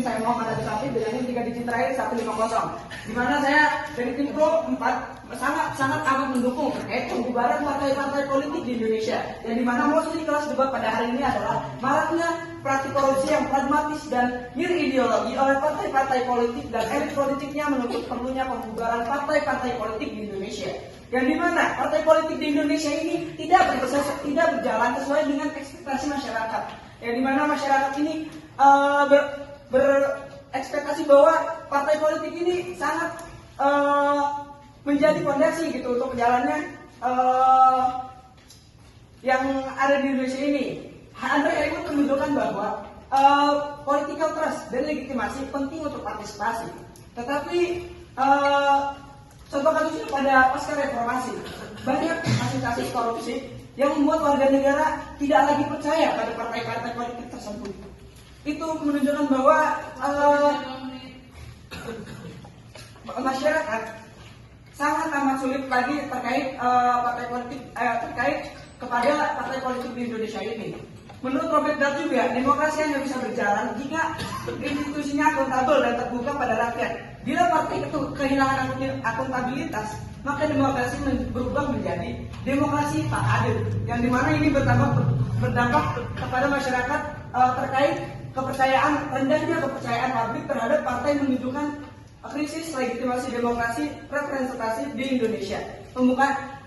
saya Muhammad Safi dengan 3 digit terakhir 150, di mana saya dari tim Pro 4 sangat amat mendukung terkait pembubaran partai-partai politik di Indonesia. Yang di mana mosi kelas debat pada hari ini adalah maraknya praktik korupsi yang pragmatis dan ideologi oleh partai-partai politik dan elit politiknya menuntut perlunya pembubaran partai-partai politik di Indonesia. Yang di mana partai politik di Indonesia ini tidak berjalan sesuai dengan ekspektasi masyarakat. Yang di mana masyarakat ini berekspektasi bahwa partai politik ini sangat menjadi fondasi gitu untuk jalannya yang ada di Indonesia ini. Andre Heriot menunjukkan bahwa political trust dan legitimasi penting untuk partisipasi. Tetapi contoh kasusnya pada pasca reformasi, banyak kasus-kasus korupsi yang membuat warga negara tidak lagi percaya pada partai-partai politik tersebut. Itu menunjukkan bahwa masyarakat sangat amat sulit lagi terkait partai politik terkait kepada partai politik di Indonesia ini. Menurut Robert Dahl juga, demokrasi hanya bisa berjalan jika institusinya akuntabel dan terbuka pada rakyat. Bila partai itu kehilangan akuntabilitas, maka demokrasi berubah menjadi demokrasi tak adil. Yang dimana ini berdampak kepada masyarakat terkait rendahnya kepercayaan publik terhadap partai, menunjukkan krisis legitimasi demokrasi representasi di Indonesia.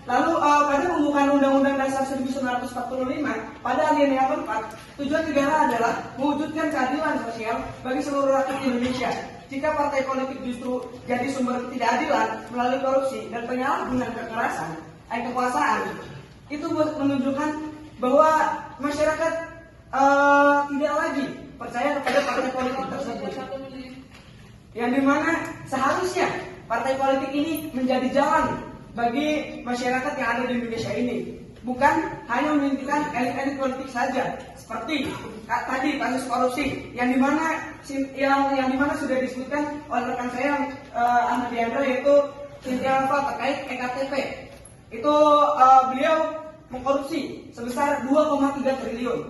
Lalu pada pembukaan Undang-Undang Dasar 1945 pada alinea keempat, tujuan negara adalah mewujudkan keadilan sosial bagi seluruh rakyat Indonesia. Jika partai politik justru jadi sumber ketidakadilan melalui korupsi dan penyalahgunaan kekuasaan, itu menunjukkan bahwa masyarakat tidak lagi percaya kepada partai politik tersebut. Yang dimana seharusnya partai politik ini menjadi jalan bagi masyarakat yang ada di Indonesia ini, bukan hanya memimpikan elit-elit politik saja, seperti tadi kasus korupsi yang dimana sudah disebutkan oleh rekan saya Ahmad Diandra, yaitu Cynthia Alfa terkait EKTP. Itu beliau mengkorupsi sebesar 2,3 triliun.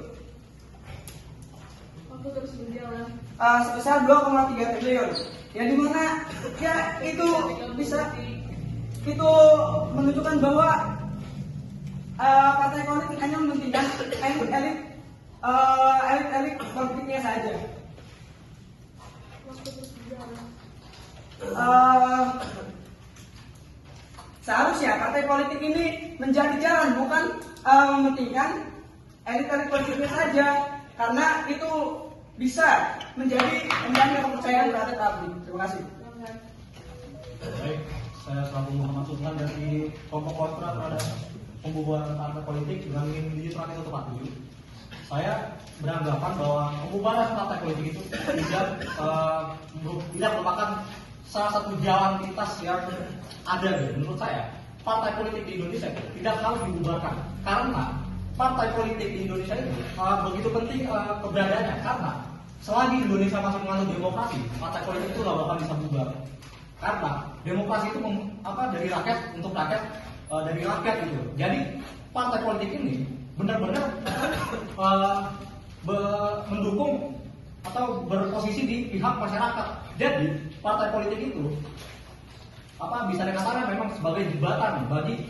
Sebesar 2,3 triliun. Yang dimana ya itu menunjukkan bahwa partai politik hanya mementingkan elit politiknya saja. Seharusnya partai politik ini menjadi jalan, bukan mementingkan elit politiknya saja, karena itu bisa menjadi menjaga kepercayaan terhadap publik. Terima kasih. Baik, saya selaku Muhammad Sultan dari kelompok kontra terhadap pembubaran partai politik dengan digit terakhir 147. Saya beranggapan bahwa pembubaran partai politik itu tidak merupakan salah satu jalan pintas yang ada. Menurut saya, partai politik di Indonesia tidak harus dibubarkan, karena partai politik di Indonesia itu begitu penting keberadaannya, karena selagi Indonesia masih menganut demokrasi, partai politik itu nggak bakal bisa bubar. Karena demokrasi itu dari rakyat untuk rakyat, dari rakyat itu. Jadi partai politik ini benar-benar mendukung atau berposisi di pihak masyarakat. Jadi partai politik itu bisa dikatakan memang sebagai jembatan bagi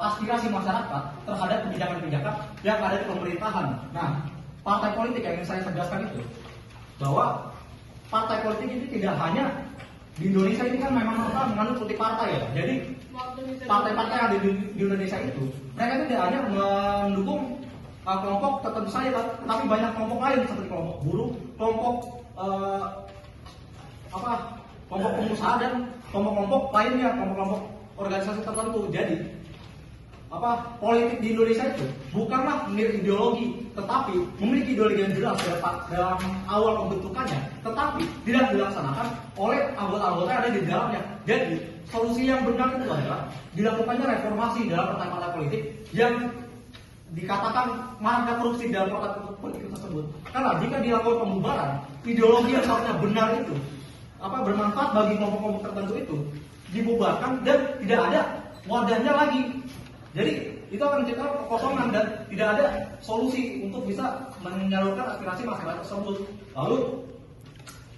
aspirasi masyarakat terhadap kebijakan-kebijakan yang ada di pemerintahan. Nah, partai politik yang ingin saya tegaskan itu bahwa partai politik ini tidak hanya di Indonesia ini kan memang menganut politik partai ya. Jadi partai-partai yang ada di Indonesia itu mereka tidak hanya mendukung kelompok tertentu saja, tapi banyak kelompok lain seperti kelompok buruh, kelompok kelompok pengusaha dan kelompok-kelompok lainnya, kelompok-kelompok organisasi tertentu. Jadi politik di Indonesia itu bukanlah milik ideologi, tetapi memiliki ideologi yang jelas dalam awal pembentukannya, tetapi tidak dilaksanakan oleh anggota-anggota yang ada di dalamnya. Jadi solusi yang benar itu adalah dilakukannya reformasi dalam partai-partai politik yang dikatakan maraknya korupsi dalam partai politik tersebut. Karena jika dilakukan pembubaran, ideologi yang seharusnya benar itu bermanfaat bagi kelompok-kelompok tertentu itu dibubarkan dan tidak ada wadahnya lagi. Jadi itu akan menciptakan kekosongan dan tidak ada solusi untuk bisa menyalurkan aspirasi masyarakat tersebut. Lalu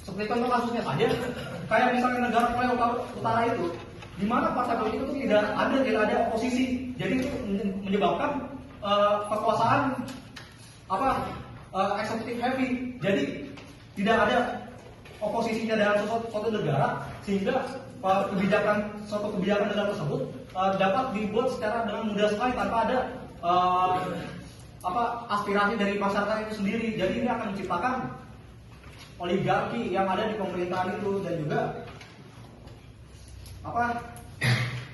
Seperti contoh kasusnya saja, kayak misalnya negara Korea Utara itu, di mana partai politik itu tidak ada oposisi, jadi itu menyebabkan kekuasaan eksekutif heavy, jadi tidak ada oposisinya dalam suatu negara, sehingga suatu kebijakan negara tersebut dapat dibuat secara dengan mudah sekali tanpa ada aspirasi dari masyarakat itu sendiri. Jadi ini akan menciptakan oligarki yang ada di pemerintahan itu, dan juga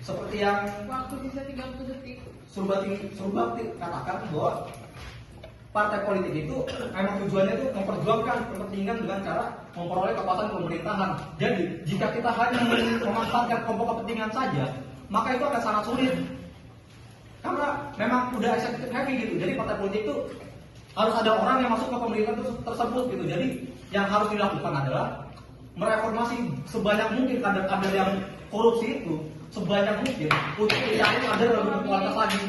seperti yang Waktu bisa 30 detik. Surbakti katakan bahwa partai politik itu memang tujuannya itu memperjuangkan kepentingan dengan cara memperoleh kekuasaan pemerintahan. Jadi jika kita hanya memanfaatkan kelompok kepentingan saja, maka itu akan sangat sulit. Karena memang udah eksekutif heavy gitu. Jadi partai politik itu harus ada orang yang masuk ke pemerintahan tersebut gitu. Jadi yang harus dilakukan adalah mereformasi sebanyak mungkin kader-kader yang korupsi itu, sebanyak mungkin untuk mencari kader yang berkualitas lagi.